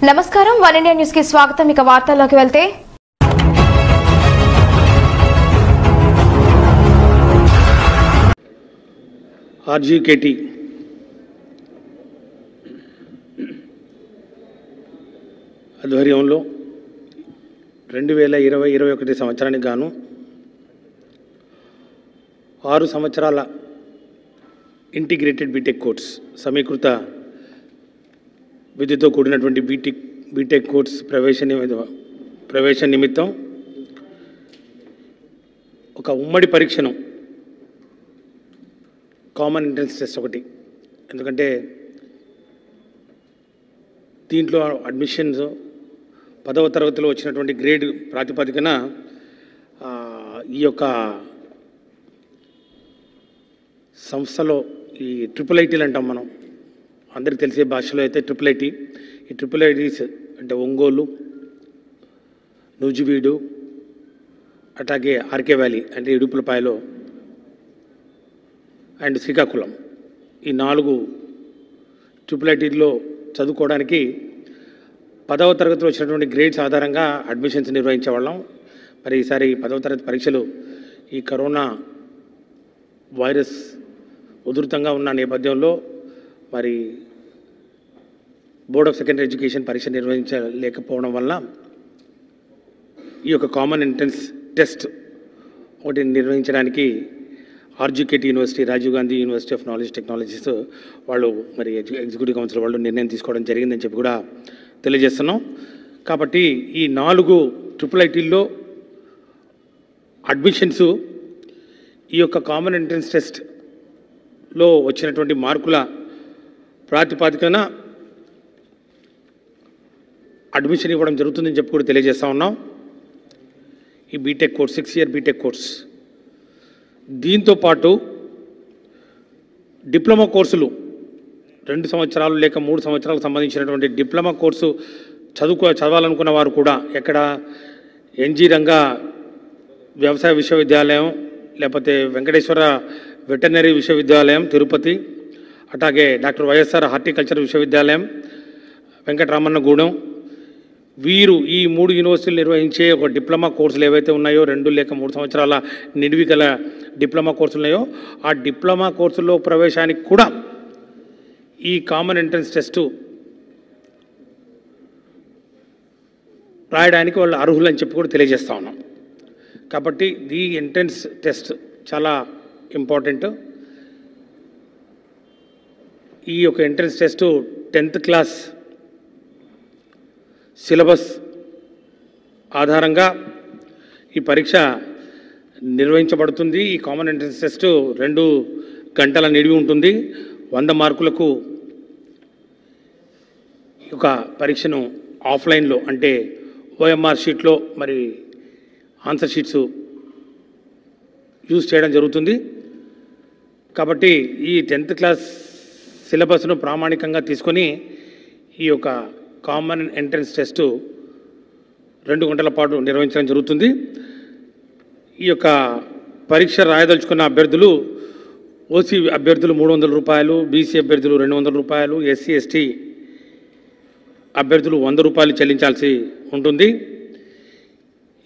నమస్కారం one India news కి స్వాగతం। ఇక వార్తల్లోకి వెళ్తే ఆర్జీకేటీ ఆధ్వర్యంలో 2020-21 సంవత్సరానికి గాను 6 సంవత్సరాల ఇంటిగ్రేటెడ్ బీటెక్ కోర్స్ సమీకృత విధితో కూడినటువంటి బీటెక్ కోర్స్ ప్రవేశ నిమిత్తం ఒక ఉమ్మడి పరీక్షను కామన్ ఎంట్రన్స్ టెస్ట్ ఒకటి, ఎందుకంటే దీంట్లో అడ్మిషన్స్ 10వ తరగతిలో వచ్చినటువంటి గ్రేడ్ ప్రాతిపదికన ఈ యొక్క సంస్థలో ఈ ట్రిపుల్ ఐటీలు అంటాం మనం, అందరికీ తెలిసే భాషలో అయితే ట్రిపుల్ ఐటీ, ఈ ట్రిపుల్ ఐటీస్ అంటే ఒంగోలు, నూజివీడు, అట్లాగే ఆర్కే వ్యాలీ అంటే ఇడుపులపాయలో అండ్ శ్రీకాకుళం, ఈ 4 ట్రిపుల్ ఐటీల్లో చదువుకోవడానికి 10వ తరగతిలో వచ్చినటువంటి గ్రేడ్స్ ఆధారంగా అడ్మిషన్స్ నిర్వహించేవాళ్ళం। మరి ఈసారి 10వ తరగతి పరీక్షలు ఈ కరోనా వైరస్ ఉధృతంగా ఉన్న నేపథ్యంలో మరి బోర్డ్ ఆఫ్ సెకండరీ ఎడ్యుకేషన్ పరీక్ష నిర్వహించలేకపోవడం వల్ల ఈ యొక్క కామన్ ఎంట్రన్స్ టెస్ట్ ఒకటి నిర్వహించడానికి RGUKT university, Rajiv Gandhi university of knowledge technologies వాళ్ళు మరి ఎగ్జిక్యూటివ్ కౌన్సిల్ వాళ్ళు నిర్ణయం తీసుకోవడం జరిగిందని చెప్పి కూడా తెలియజేస్తున్నాం। కాబట్టి ఈ 4 ట్రిపుల్ ఐటీల్లో అడ్మిషన్స్ ఈ యొక్క కామన్ ఎంట్రన్స్ టెస్ట్లో వచ్చినటువంటి మార్కుల ప్రాతిపదికన అడ్మిషన్ ఇవ్వడం జరుగుతుందని చెప్పి కూడా తెలియజేస్తూ ఉన్నాం। ఈ BTech course 6 year BTech course, దీంతో పాటు డిప్లొమా కోర్సులు 2 సంవత్సరాలు లేక 3 సంవత్సరాలకు సంబంధించినటువంటి డిప్లొమా కోర్సు చదవాలనుకున్న వారు కూడా ఎక్కడ ఎన్జీ రంగా వ్యవసాయ విశ్వవిద్యాలయం, లేకపోతే వెంకటేశ్వర వెటర్నరీ విశ్వవిద్యాలయం తిరుపతి, అట్లాగే డాక్టర్ వైఎస్ఆర్ హార్టికల్చర్ విశ్వవిద్యాలయం వెంకటరామన్నగూడెం, వీరు ఈ 3 యూనివర్సిటీలు నిర్వహించే ఒక డిప్లొమా కోర్సులు ఏవైతే ఉన్నాయో 2 లేక 3 సంవత్సరాల నిడివి గల డిప్లొమా కోర్సులు ఉన్నాయో ఆ డిప్లొమా కోర్సుల్లో ప్రవేశానికి కూడా ఈ కామన్ ఎంట్రన్స్ టెస్టు రాయడానికి వాళ్ళు అర్హులని చెప్పి కూడా తెలియజేస్తూ ఉన్నాం। కాబట్టి ఈ ఎంట్రన్స్ టెస్ట్ చాలా ఇంపార్టెంట్। ఈ యొక్క entrance test 10th class syllabus ఆధారంగా ఈ పరీక్ష నిర్వహించబడుతుంది। ఈ కామన్ ఎంట్రన్స్ టెస్ట్ 2 గంటల నిడివి ఉంటుంది। 100 మార్కులకు ఒక పరీక్షను ఆఫ్లైన్లో అంటే ఓఎంఆర్ షీట్లో మరి ఆన్సర్ షీట్స్ యూజ్ చేయడం జరుగుతుంది। కాబట్టి ఈ 10th క్లాస్ సిలబస్ను ప్రామాణికంగా తీసుకొని ఈ యొక్క కామన్ ఎంట్రన్స్ టెస్టు 2 గంటల పాటు నిర్వహించడం జరుగుతుంది। ఈ యొక్క పరీక్ష రాయదలుచుకున్న అభ్యర్థులు ఓసీ అభ్యర్థులు 300 రూపాయలు, బీసీ అభ్యర్థులు 200 రూపాయలు, ఎస్సీ ఎస్టీ అభ్యర్థులు 100 రూపాయలు చెల్లించాల్సి ఉంటుంది।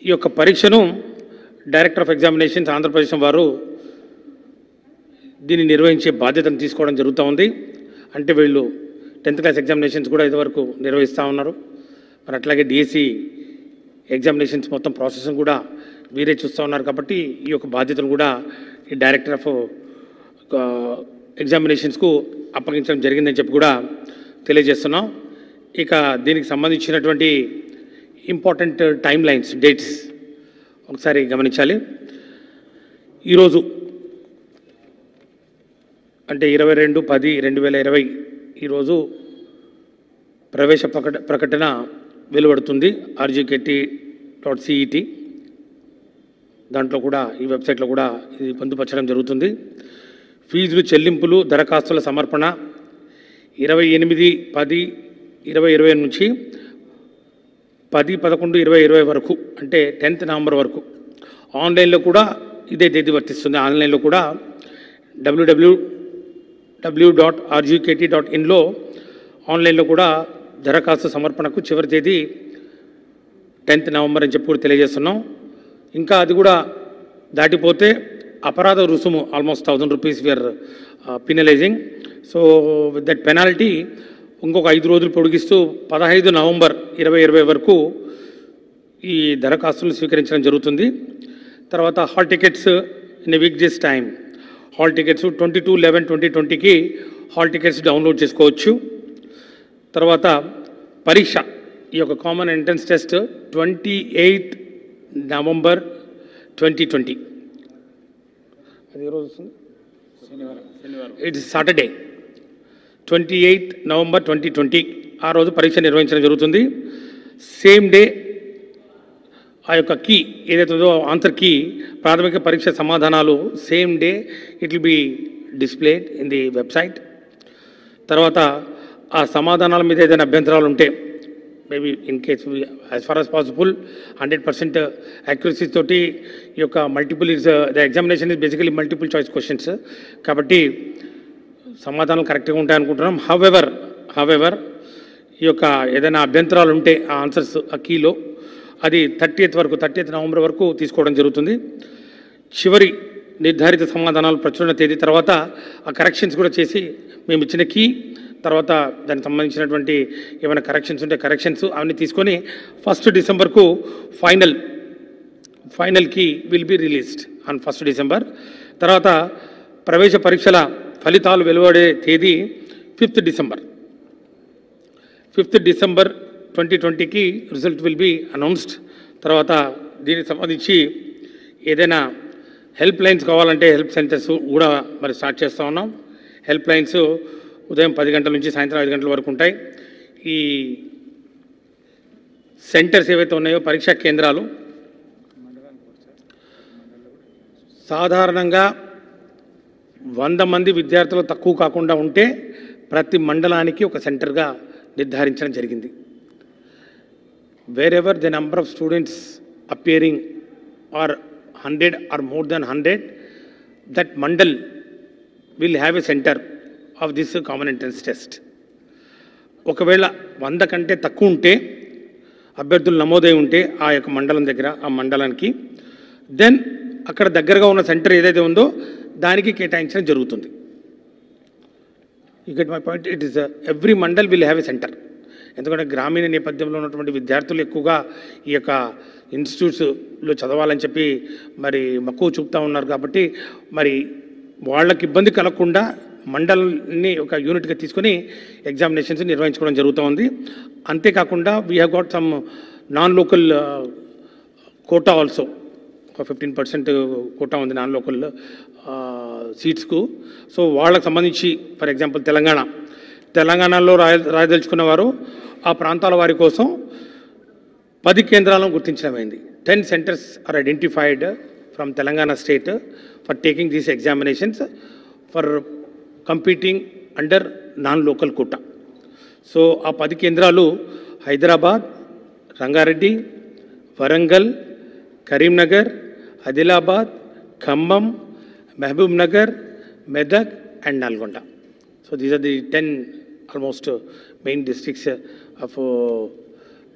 ఈ యొక్క పరీక్షను డైరెక్టర్ ఆఫ్ ఎగ్జామినేషన్స్ ఆంధ్రప్రదేశ్ వారు దీన్ని నిర్వహించే బాధ్యతను తీసుకోవడం జరుగుతూ ఉంది। అంటే వీళ్ళు 10th క్లాస్ ఎగ్జామినేషన్స్ కూడా ఇదివరకు నిర్వహిస్తూ ఉన్నారు, మరి అట్లాగే డిఎస్సి ఎగ్జామినేషన్స్ మొత్తం ప్రాసెస్ కూడా వీరే చూస్తూ ఉన్నారు। కాబట్టి ఈ యొక్క బాధ్యతను కూడా ఈ డైరెక్టర్ ఆఫ్ ఎగ్జామినేషన్స్కు అప్పగించడం జరిగిందని చెప్పి కూడా తెలియజేస్తున్నాం। ఇక దీనికి సంబంధించినటువంటి ఇంపార్టెంట్ టైమ్ లైన్స్, డేట్స్ ఒకసారి గమనించాలి। ఈరోజు అంటే 22/10/2020 ఈరోజు ప్రవేశ ప్రకటన వెలువడుతుంది rgkt.cet, దాంట్లో కూడా ఈ వెబ్సైట్లో కూడా ఇది పొందుపరచడం జరుగుతుంది। ఫీజులు చెల్లింపులు దరఖాస్తుల సమర్పణ 28/10/2020 నుంచి 10/11/2020 వరకు, అంటే 10th నవంబర్ వరకు ఆన్లైన్లో కూడా ఇదే తేదీ వర్తిస్తుంది। ఆన్లైన్లో కూడా www.rgkt.in లో ఆన్లైన్లో కూడా దరఖాస్తు సమర్పణకు చివరి తేదీ 10th నవంబర్ అని చెప్పి కూడా తెలియజేస్తున్నాం. ఇంకా అది కూడా దాటిపోతే అపరాధ రుసుము almost 1000 rupees we're penalising. So with that penalty ఇంకొక 5 రోజులు పొడిగిస్తూ 15 నవంబర్ 2020 వరకు ఈ దరఖాస్తులు స్వీకరించడం జరుగుతుంది. తర్వాత hall tickets in week days time hall tickets 22/11/2020కి హాల్ టికెట్స్ డౌన్లోడ్ చేసుకోవచ్చు. తర్వాత పరీక్ష ఈ యొక్క కామన్ ఎంట్రన్స్ టెస్ట్ 28 నవంబర్ 2020 అది రోజు వస్తుంది ఇట్స్ సాటర్డే 28 నవంబర్ 2020 ఆ రోజు పరీక్ష నిర్వహించడం జరుగుతుంది. సేమ్ డే ఆ యొక్క కీ ఏదైతే ఉందో ఆన్సర్ కీ ప్రాథమిక పరీక్ష సమాధానాలు same day it will be displayed in the website. తర్వాత ఆ సమాధానాల మీద ఏదైనా అభ్యంతరాలు ఉంటే maybe in case as far as possible 100% accuracy తోటి ఈ యొక్క multiple is the examination is basically multiple choice questions కాబట్టి సమాధానాలు కరెక్ట్గా ఉంటాయనుకుంటున్నాం. హవెవర్ ఈ యొక్క ఏదైనా అభ్యంతరాలు ఉంటే ఆ ఆన్సర్స్ ఆ కీలో అది 30th నవంబర్ వరకు తీసుకోవడం జరుగుతుంది. చివరి నిర్ధారిత సమాధానాలు ప్రచురణ తేదీ తర్వాత ఆ కరెక్షన్స్ కూడా చేసి మేము ఇచ్చిన కీ తర్వాత దానికి సంబంధించినటువంటి ఏమైనా కరెక్షన్స్ ఉంటే కరెక్షన్స్ అవన్నీ తీసుకొని 1st డిసెంబర్కు final key will be released on 1st December. తర్వాత ప్రవేశ పరీక్షల ఫలితాలు వెలువడే తేదీ 5th డిసెంబర్ 2020కి రిజల్ట్ విల్ బి అనౌన్స్డ్. తర్వాత దీనికి సంబంధించి ఏదైనా హెల్ప్ లైన్స్ కావాలంటే హెల్ప్ సెంటర్స్ కూడా మరి స్టార్ట్ చేస్తూ ఉన్నాం. హెల్ప్ లైన్స్ ఉదయం 10 గంటల నుంచి సాయంత్రం 5 గంటల వరకు ఉంటాయి. ఈ సెంటర్స్ ఏవైతే ఉన్నాయో పరీక్షా కేంద్రాలు సాధారణంగా 100 మంది విద్యార్థులు తక్కువ కాకుండా ఉంటే ప్రతి మండలానికి ఒక సెంటర్గా నిర్ధారించడం జరిగింది. wherever the number of students appearing are 100 or more than 100, that mandal will have a center of this common entrance test. ఒకవేళ 100 కంటే తక్కువ ఉంటే అభ్యర్థులు నమోదై ఉంటే ఆ యొక్క మండలం దగ్గర ఆ మండలానికి దెన్ అక్కడ దగ్గరగా ఉన్న సెంటర్ ఏదైతే ఉందో దానికి కేటాయించడం జరుగుతుంది. You get my point. It is every mandal will have a centre. ఎందుకంటే గ్రామీణ నేపథ్యంలో ఉన్నటువంటి విద్యార్థులు ఎక్కువగా ఈ యొక్క ఇన్స్టిట్యూట్స్లో చదవాలని చెప్పి మరి మక్కువ చూపుతూ ఉన్నారు కాబట్టి మరి వాళ్ళకి ఇబ్బంది కలగకుండా మండలాన్ని ఒక యూనిట్గా తీసుకొని ఎగ్జామినేషన్స్ నిర్వహించుకోవడం జరుగుతూ ఉంది. అంతేకాకుండా we have got some non local quota also. 15% quota ఉంది నాన్ లోకల్ సీట్స్కు. సో వాళ్ళకు సంబంధించి ఫర్ ఎగ్జాంపుల్ తెలంగాణలో రాయదలుచుకున్న వారు ఆ ప్రాంతాల వారి కోసం 10 కేంద్రాలను గుర్తించడమైంది. 10 centers are identified from Telangana state for taking these examinations for competing under non-local quota. So ఆ 10 కేంద్రాలు Hyderabad, Rangareddy, Warangal, Karimnagar, Adilabad, Khammam, Mahabubnagar, Medak and Nalgonda. So these are the 10 almost main districts of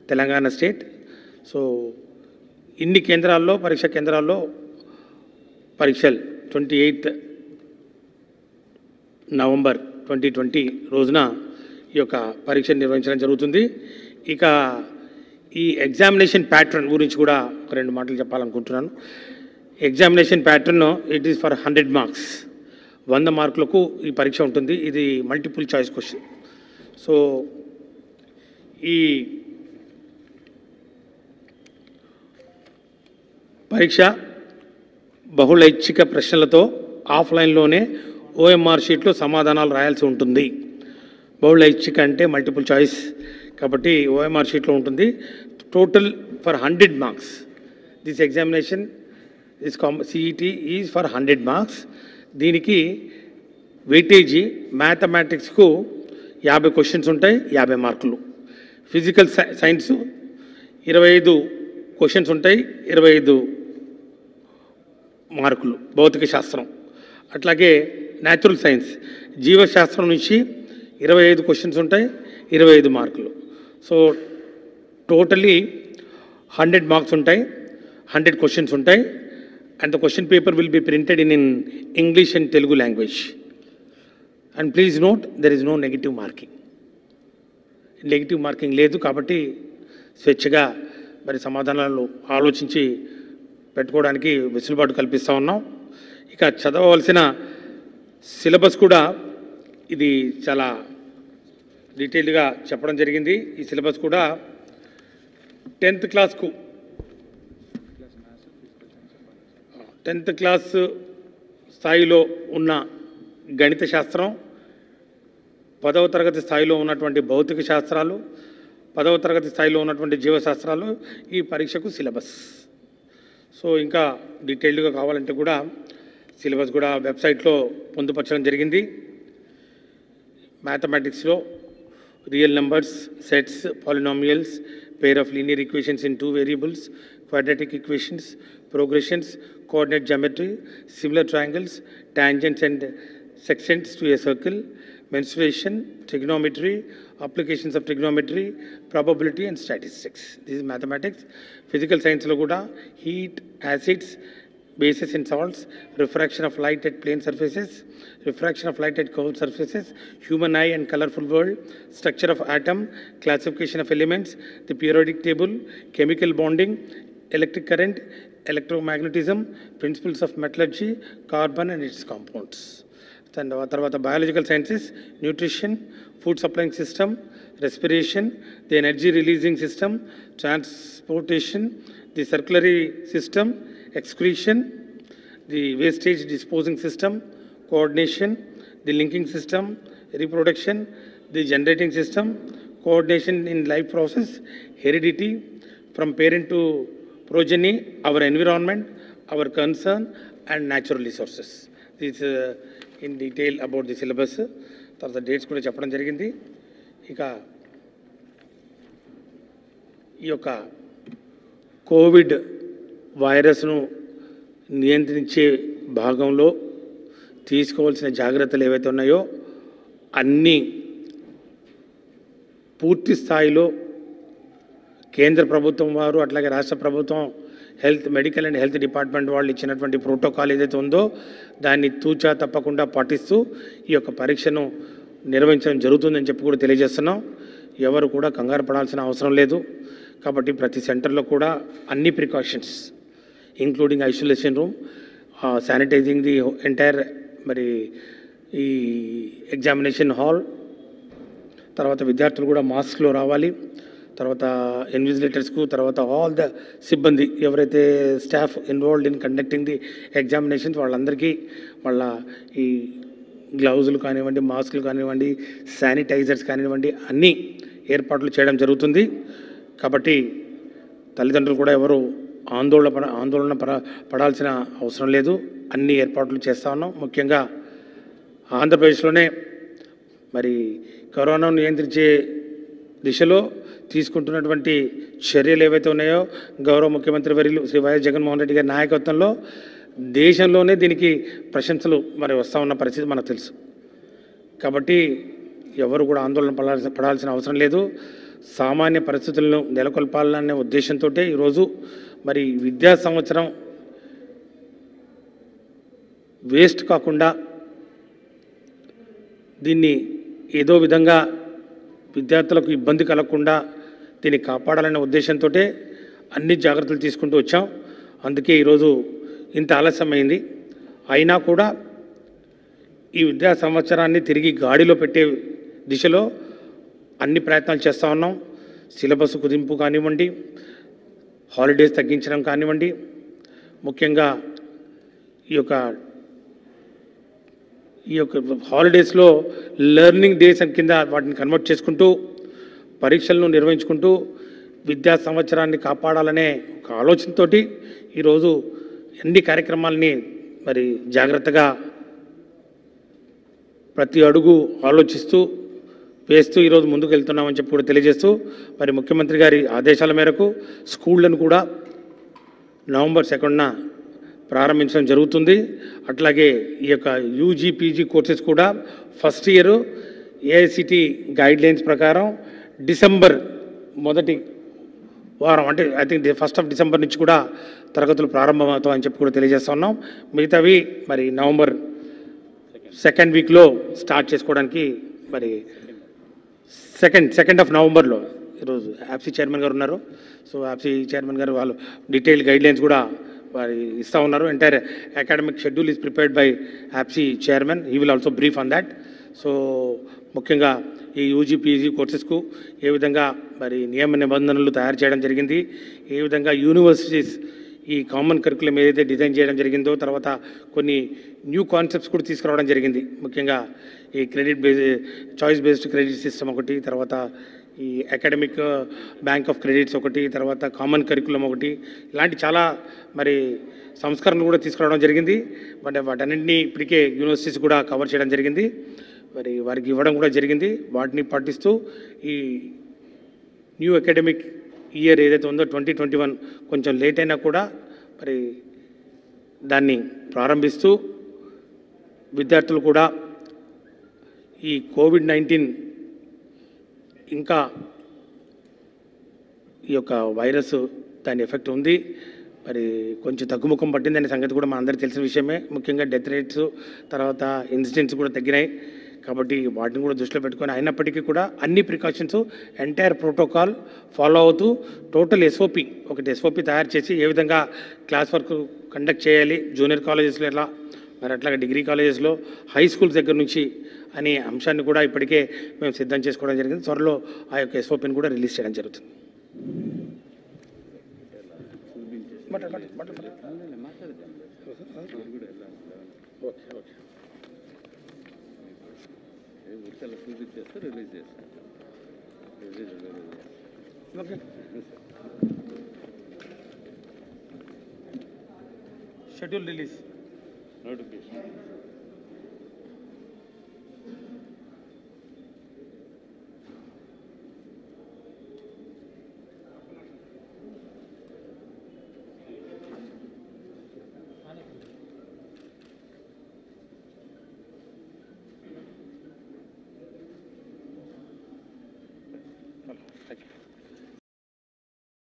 Telangana state. So ఇన్ని కేంద్రాల్లో పరీక్షా కేంద్రాల్లో పరీక్షలు 28 నవంబర్ 2020 రోజున ఈ యొక్క పరీక్ష నిర్వహించడం జరుగుతుంది. ఇక ఈ ఎగ్జామినేషన్ ప్యాటర్న్ గురించి కూడా ఒక 2 మాటలు చెప్పాలనుకుంటున్నాను. Examination pattern it is for 100 marks. 100 మార్కులకు ఈ పరీక్ష ఉంటుంది. ఇది మల్టిపుల్ చాయిస్ క్వశ్చన్. సో ఈ పరీక్ష బహుళైచ్ఛిక ప్రశ్నలతో ఆఫ్లైన్లోనే ఓఎంఆర్ షీట్లో సమాధానాలు రాయాల్సి ఉంటుంది. బహుళైచ్ఛిక అంటే మల్టిపుల్ చాయిస్ కాబట్టి ఓఎంఆర్ షీట్లో ఉంటుంది. Total for 100 marks. This examination this సిఈటీ is for 100 marks. దీనికి వెయిటేజీ మ్యాథమెటిక్స్కు 50 క్వశ్చన్స్ ఉంటాయి, 50 మార్కులు. ఫిజికల్ సైన్స్ 25 క్వశ్చన్స్ ఉంటాయి, 25 మార్కులు. భౌతిక శాస్త్రం అట్లాగే న్యాచురల్ సైన్స్ జీవశాస్త్రం నుంచి 25 క్వశ్చన్స్ ఉంటాయి, 25 మార్కులు. సో టోటలీ 100 మార్క్స్ ఉంటాయి, 100 క్వశ్చన్స్ ఉంటాయి. And the question paper will be printed in English and Telugu language. And please note, there is no negative marking. Negative marking లేదు కాబట్టి స్వేచ్ఛగా మరి సమాధానాలు ఆలోచించి పెట్టుకోవడానికి వెసులుబాటు కల్పిస్తూ ఉన్నాం. ఇక చదవవలసిన సిలబస్ కూడా ఇది చాలా డీటెయిల్డ్గా చెప్పడం జరిగింది. ఈ సిలబస్ కూడా 10th క్లాస్కు 10th క్లాస్ స్థాయిలో ఉన్న గణిత శాస్త్రం, 10వ తరగతి స్థాయిలో ఉన్నటువంటి భౌతిక శాస్త్రాలు, 10వ తరగతి స్థాయిలో ఉన్నటువంటి జీవశాస్త్రాలు ఈ పరీక్షకు సిలబస్. సో ఇంకా డీటెయిల్డ్గా కావాలంటే కూడా సిలబస్ కూడా వెబ్సైట్లో పొందుపరచడం జరిగింది. మ్యాథమెటిక్స్లో real numbers, sets, polynomials, pair of linear equations in two variables, quadratic equations, progressions, coordinate geometry, similar triangles, tangents and secants to a circle, mensuration, trigonometry, applications of trigonometry, probability and statistics. This is mathematics. Physical science lo kuda heat, acids, bases and salts, refraction of light at plane surfaces, refraction of light at curved surfaces, human eye and colorful world, structure of atom, classification of elements, the periodic table, chemical bonding, electric current, electromagnetism, principles of metallurgy, carbon and its compounds. తర్వాత biological sciences, nutrition, food supplying system, respiration, the energy releasing system, transportation, the circulatory system, excretion, the wastage disposing system, coordination, the linking system, reproduction, the generating system, coordination in life process, heredity from parent to progeny, our environment, our concern and natural resources. This in detail about the syllabus. తర్వాత dates కూడా చెప్పడం జరిగింది. ఇక ఈ యొక్క Covid వైరస్ను నియంత్రించే భాగంలో తీసుకోవాల్సిన జాగ్రత్తలు ఏవైతే ఉన్నాయో అన్నీ పూర్తి స్థాయిలో కేంద్ర ప్రభుత్వం వారు అట్లాగే రాష్ట్ర ప్రభుత్వం మెడికల్ అండ్ హెల్త్ డిపార్ట్మెంట్ వాళ్ళు ఇచ్చినటువంటి ప్రోటోకాల్ ఏదైతే ఉందో దాన్ని తూచా తప్పకుండా పాటిస్తూ ఈ యొక్క పరీక్షను నిర్వహించడం జరుగుతుందని చెప్పి కూడా తెలియజేస్తున్నాం. ఎవరు కూడా కంగారు పడాల్సిన అవసరం లేదు. కాబట్టి ప్రతి సెంటర్లో కూడా అన్ని precautions including isolation room, sanitising the entire మరి ఈ ఎగ్జామినేషన్ హాల్, తర్వాత విద్యార్థులు కూడా మాస్క్లో రావాలి, తర్వాత ఇన్విజిలేటర్స్కు, తర్వాత ఆల్ ద సిబ్బంది ఎవరైతే staff involved in conducting the examinations వాళ్ళందరికీ వాళ్ళ ఈ గ్లౌజులు కానివ్వండి, మాస్కులు కానివ్వండి, శానిటైజర్స్ కానివ్వండి అన్నీ ఏర్పాట్లు చేయడం జరుగుతుంది. కాబట్టి తల్లిదండ్రులు కూడా ఎవరు ఆందోళన పడాల్సిన అవసరం లేదు. అన్ని ఏర్పాట్లు చేస్తూ ఉన్నాం. ముఖ్యంగా ఆంధ్రప్రదేశ్లోనే మరి కరోనాను నియంత్రించే దిశలో తీసుకుంటున్నటువంటి చర్యలు ఏవైతే ఉన్నాయో గౌరవ ముఖ్యమంత్రి వర్యులు శ్రీ వైఎస్ జగన్మోహన్ రెడ్డి గారి నాయకత్వంలో దేశంలోనే దీనికి ప్రశంసలు మరి వస్తూ ఉన్న పరిస్థితి మనకు తెలుసు. కాబట్టి ఎవరు కూడా ఆందోళన పడాల్సిన అవసరం లేదు. సామాన్య పరిస్థితులను నెలకొల్పాలనే ఉద్దేశంతో ఈరోజు మరి విద్యా సంవత్సరం వేస్ట్ కాకుండా దీన్ని ఏదో విధంగా విద్యార్థులకు ఇబ్బంది కలగకుండా దీన్ని కాపాడాలనే ఉద్దేశంతో అన్ని జాగ్రత్తలు తీసుకుంటూ వచ్చాం. అందుకే ఈరోజు ఇంత ఆలస్యమైంది. అయినా కూడా ఈ విద్యా సంవత్సరాన్ని తిరిగి గాడిలో పెట్టే దిశలో అన్ని ప్రయత్నాలు చేస్తూ ఉన్నాం. సిలబస్ కుదింపు కానివ్వండి, హాలిడేస్ తగ్గించడం కానివ్వండి, ముఖ్యంగా ఈ యొక్క హాలిడేస్లో లెర్నింగ్ డేస్ కింద వాటిని కన్వర్ట్ చేసుకుంటూ పరీక్షలను నిర్వహించుకుంటూ విద్యా సంవత్సరాన్ని కాపాడాలనే ఒక ఆలోచనతో ఈరోజు అన్ని కార్యక్రమాలని మరి జాగ్రత్తగా ప్రతి అడుగు ఆలోచిస్తూ వేస్తూ ఈరోజు ముందుకు వెళ్తున్నామని చెప్పి కూడా తెలియజేస్తూ మరి ముఖ్యమంత్రి గారి ఆదేశాల మేరకు స్కూళ్లను కూడా నవంబర్ 2న ప్రారంభించడం జరుగుతుంది. అట్లాగే ఈ యొక్క యూజీ పీజీ కోర్సెస్ కూడా ఫస్ట్ ఇయర్ ఏఐసిటి గైడ్లైన్స్ ప్రకారం డిసెంబర్ మొదటి వారం అంటే ఐ థింక్ 1 డిసెంబర్ నుంచి కూడా తరగతులు ప్రారంభమవుతామని చెప్పి కూడా తెలియజేస్తా ఉన్నాం. మిగతావి మరి నవంబర్ 2nd వీక్లో స్టార్ట్ చేసుకోవడానికి మరి సెకండ్ ఆఫ్ నవంబర్లో ఈరోజు యాప్సీ చైర్మన్ గారు ఉన్నారు. సో యాప్సీ చైర్మన్ గారు వాళ్ళు డీటెయిల్ గైడ్లైన్స్ కూడా వారి ఇస్తూ ఉన్నారు. Entire academic schedule is prepared by యాప్సీ chairman. He will also brief on that. So ముఖ్యంగా ఈ యూజీ పీజీ కోర్సెస్కు ఏ విధంగా మరి నియమ నిబంధనలు తయారు చేయడం జరిగింది, ఏ విధంగా యూనివర్సిటీస్ ఈ కామన్ కరికులం ఏదైతే డిజైన్ చేయడం జరిగిందో, తర్వాత కొన్ని న్యూ కాన్సెప్ట్స్ కూడా తీసుకురావడం జరిగింది. ముఖ్యంగా ఈ చాయిస్ బేస్డ్ క్రెడిట్ సిస్టమ్ ఒకటి, తర్వాత ఈ అకాడమిక్ బ్యాంక్ ఆఫ్ క్రెడిట్స్ ఒకటి, తర్వాత కామన్ కరికులం ఒకటి, ఇలాంటి చాలా మరి సంస్కరణలు కూడా తీసుకురావడం జరిగింది. బట్ వాటన్నింటినీ ఇప్పటికే యూనివర్సిటీస్ కూడా కవర్ చేయడం జరిగింది, మరి వారికి ఇవ్వడం కూడా జరిగింది. వాటిని పాటిస్తూ ఈ న్యూ అకాడమిక్ ఇయర్ ఏదైతే ఉందో 2021 కొంచెం లేట్ అయినా కూడా మరి దాన్ని ప్రారంభిస్తూ విద్యార్థులు కూడా ఈ కోవిడ్-19 ఇంకా ఈ యొక్క వైరస్ దాని ఎఫెక్ట్ ఉంది, మరి కొంచెం తగ్గుముఖం పట్టిందనే సంగతి కూడా మా అందరికీ తెలిసిన విషయమే. ముఖ్యంగా డెత్ రేట్స్ తర్వాత ఇన్సిడెంట్స్ కూడా తగ్గినాయి. కాబట్టి వాటిని కూడా దృష్టిలో పెట్టుకొని అయినప్పటికీ కూడా అన్ని ప్రికాషన్స్ ఎంటైర్ ప్రోటోకాల్ ఫాలో అవుతూ టోటల్ ఒకటి ఎస్ఓపి తయారు చేసి ఏ విధంగా క్లాస్ వర్క్ కండక్ట్ చేయాలి జూనియర్ కాలేజెస్లో ఎలా, మరి అట్లాగే డిగ్రీ కాలేజెస్లో, హై స్కూల్స్ దగ్గర నుంచి అనే అంశాన్ని కూడా ఇప్పటికే మేము సిద్ధం చేసుకోవడం జరిగింది. త్వరలో ఆ యొక్క ఎస్ఓపిని కూడా రిలీజ్ చేయడం జరుగుతుంది. Schedule release notification